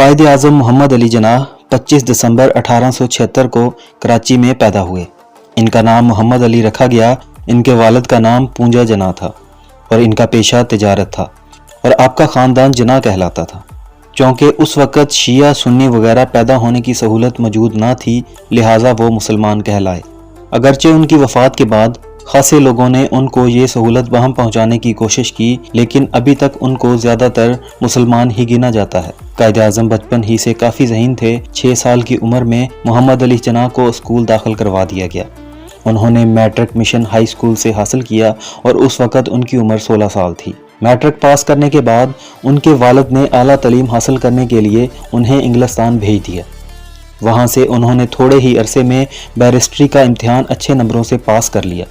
कायद आज़म मोहम्मद अली जनाह 25 दिसंबर 1876 को कराची में पैदा हुए। इनका नाम मोहम्मद अली रखा गया। इनके वालिद का नाम पूंजा जनाह था और इनका पेशा तिजारत था और आपका ख़ानदान जनाह कहलाता था। चूँकि उस वक़्त शिया सुन्नी वगैरह पैदा होने की सहूलत मौजूद ना थी, लिहाजा वो मुसलमान कहलाए। अगरचे उनकी वफ़ात के बाद खासे लोगों ने उनको ये सहूलत वहम पहुँचाने की कोशिश की, लेकिन अभी तक उनको ज़्यादातर मुसलमान ही गिना जाता है। कायद आज़म बचपन ही से काफ़ी ज़हीन थे। 6 साल की उम्र में मोहम्मद अली जनाह को स्कूल दाखिल करवा दिया गया। उन्होंने मैट्रिक मिशन हाई स्कूल से हासिल किया और उस वक़्त उनकी उम्र 16 साल थी। मैट्रिक पास करने के बाद उनके वालिद ने आला तालीम हासिल करने के लिए उन्हें इंग्लिस्तान भेज दिया। वहाँ से उन्होंने थोड़े ही अरसे में बैरिस्ट्री का इम्तिहान अच्छे नंबरों से पास कर लिया।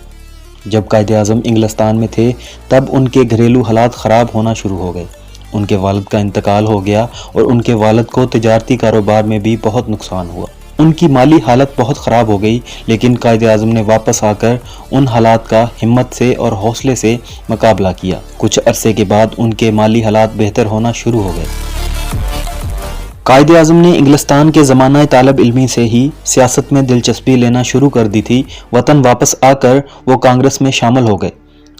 जब कायद आज़म इंग्लिस्तान में थे तब उनके घरेलू हालात ख़राब होना शुरू हो गए। उनके वालिद का इंतकाल हो गया और उनके वालिद को तिजारती कारोबार में भी बहुत नुकसान हुआ। उनकी माली हालत बहुत ख़राब हो गई, लेकिन कायद आज़म ने वापस आकर उन हालात का हिम्मत से और हौसले से मुकाबला किया। कुछ अरसे के बाद उनके माली हालात बेहतर होना शुरू हो गए। कायद आज़म ने इंग्लिस्तान के ज़माना तालब इल्मी से ही सियासत में दिलचस्पी लेना शुरू कर दी थी। वतन वापस आकर वो कांग्रेस में शामिल हो गए।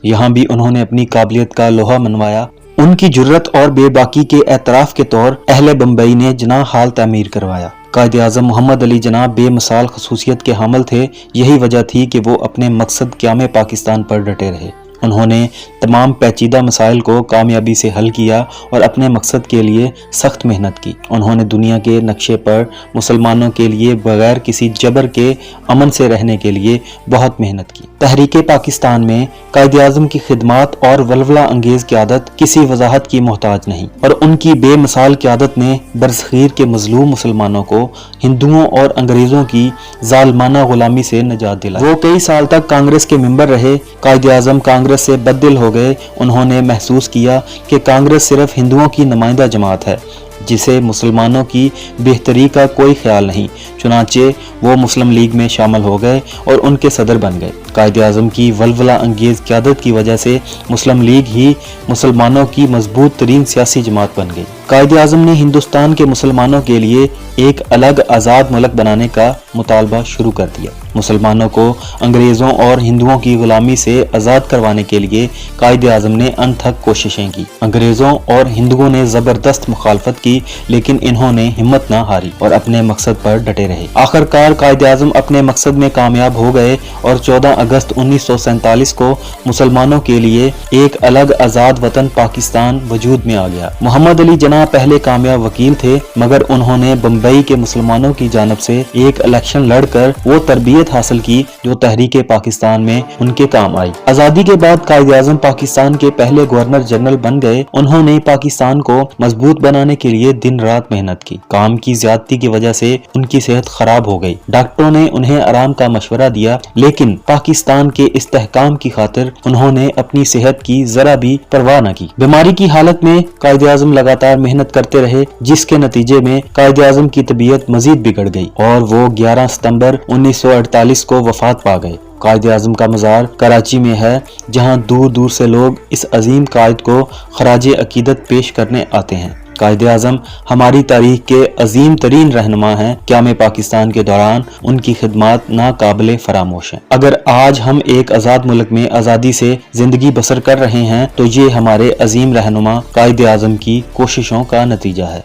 यहाँ भी उन्होंने अपनी काबिलियत का लोहा मनवाया। उनकी जुर्रत और बेबाकी के एतराफ़ के तौर अहले बम्बई ने जनाह हाल तामीर करवाया। कायद आज़म मोहम्मद अली जनाह बेमिसाल खसूसियत के हामिल थे। यही वजह थी कि वो अपने मकसद क़याम पाकिस्तान पर डटे रहे। उन्होंने तमाम पेचीदा मसाइल को कामयाबी से हल किया और अपने मकसद के लिए सख्त मेहनत की। उन्होंने दुनिया के नक्शे पर मुसलमानों के लिए बगैर किसी जबर के अमन से रहने के लिए बहुत मेहनत की। तहरीक पाकिस्तान में कायद आज़म की खिदमात और वल्वला अंगेज़ क़यादत किसी वजाहत की मोहताज नहीं और उनकी बेमिसाल क़यादत ने बरसग़ीर के मज़लूम मुसलमानों को हिंदुओं और अंग्रेज़ों की ज़ालमाना ग़ुलामी से निजात दिलाई। वो कई साल तक कांग्रेस के मेंबर रहे। कायद आज़म कांग्रेस से बददिल हो गए। उन्होंने महसूस किया कि कांग्रेस सिर्फ हिंदुओं की नुमाइंदा जमात है जिसे मुसलमानों की बेहतरी का कोई ख्याल नहीं। चुनांचे वो मुस्लिम लीग में शामिल हो गए और उनके सदर बन गए। कायद आज़म की वल्वला अंगेज़ क़यादत की वजह से मुस्लिम लीग ही मुसलमानों की मजबूत तरीन सियासी जमात बन गई। कायद आज़म ने हिंदुस्तान के मुसलमानों के लिए एक अलग आज़ाद मुल्क बनाने का मुतालबा शुरू कर दिया। मुसलमानों को अंग्रेज़ों और हिंदुओं की गुलामी से आज़ाद करवाने के लिए कायद आज़म ने अनथक कोशिशें की। अंग्रेज़ों और हिंदुओं ने ज़बरदस्त मुखालफत की, लेकिन इन्होंने हिम्मत ना हारी और अपने मकसद पर डटे रहे। आखिरकार कायद आज़म अपने मकसद में कामयाब हो गए और 14 अगस्त 1947 को मुसलमानों के लिए एक अलग आज़ाद वतन पाकिस्तान वजूद में आ गया। मोहम्मद अली जनाह पहले कामयाब वकील थे, मगर उन्होंने बम्बई के मुसलमानों की जानब से एक इलेक्शन लड़कर वो तरबियत हासिल की जो तहरीक पाकिस्तान में उनके काम आई। आज़ादी के बाद कायद आज़म पाकिस्तान के पहले गवर्नर जनरल बन गए। उन्होंने पाकिस्तान को मजबूत बनाने के लिए दिन रात मेहनत की। काम की ज्यादती की वजह से उनकी सेहत खराब हो गई। डॉक्टरों ने उन्हें आराम का मशवरा दिया, लेकिन पाकिस्तान के इस्तेहकाम की खातिर उन्होंने अपनी सेहत की जरा भी परवाह न की। बीमारी की हालत में कायद आज़म लगातार मेहनत करते रहे, जिसके नतीजे में कायद आज़म की तबीयत मजीद बिगड़ गई और वो 11 सितंबर 1948 को वफात पा गए। कायद आज़म का मज़ार कराची में है, जहां दूर दूर से लोग इस अजीम कायद को खराज अकीदत पेश करने आते हैं। कायद आज़म हमारी तारीख के अजीम तरीन रहनुमा हैं। क़याम पाकिस्तान के दौरान उनकी खिदमात नाकाबिले फरामोश हैं। अगर आज हम एक आज़ाद मुल्क में आज़ादी से ज़िंदगी बसर कर रहे हैं तो ये हमारे अजीम रहनुमा कायद आज़म की कोशिशों का नतीजा है।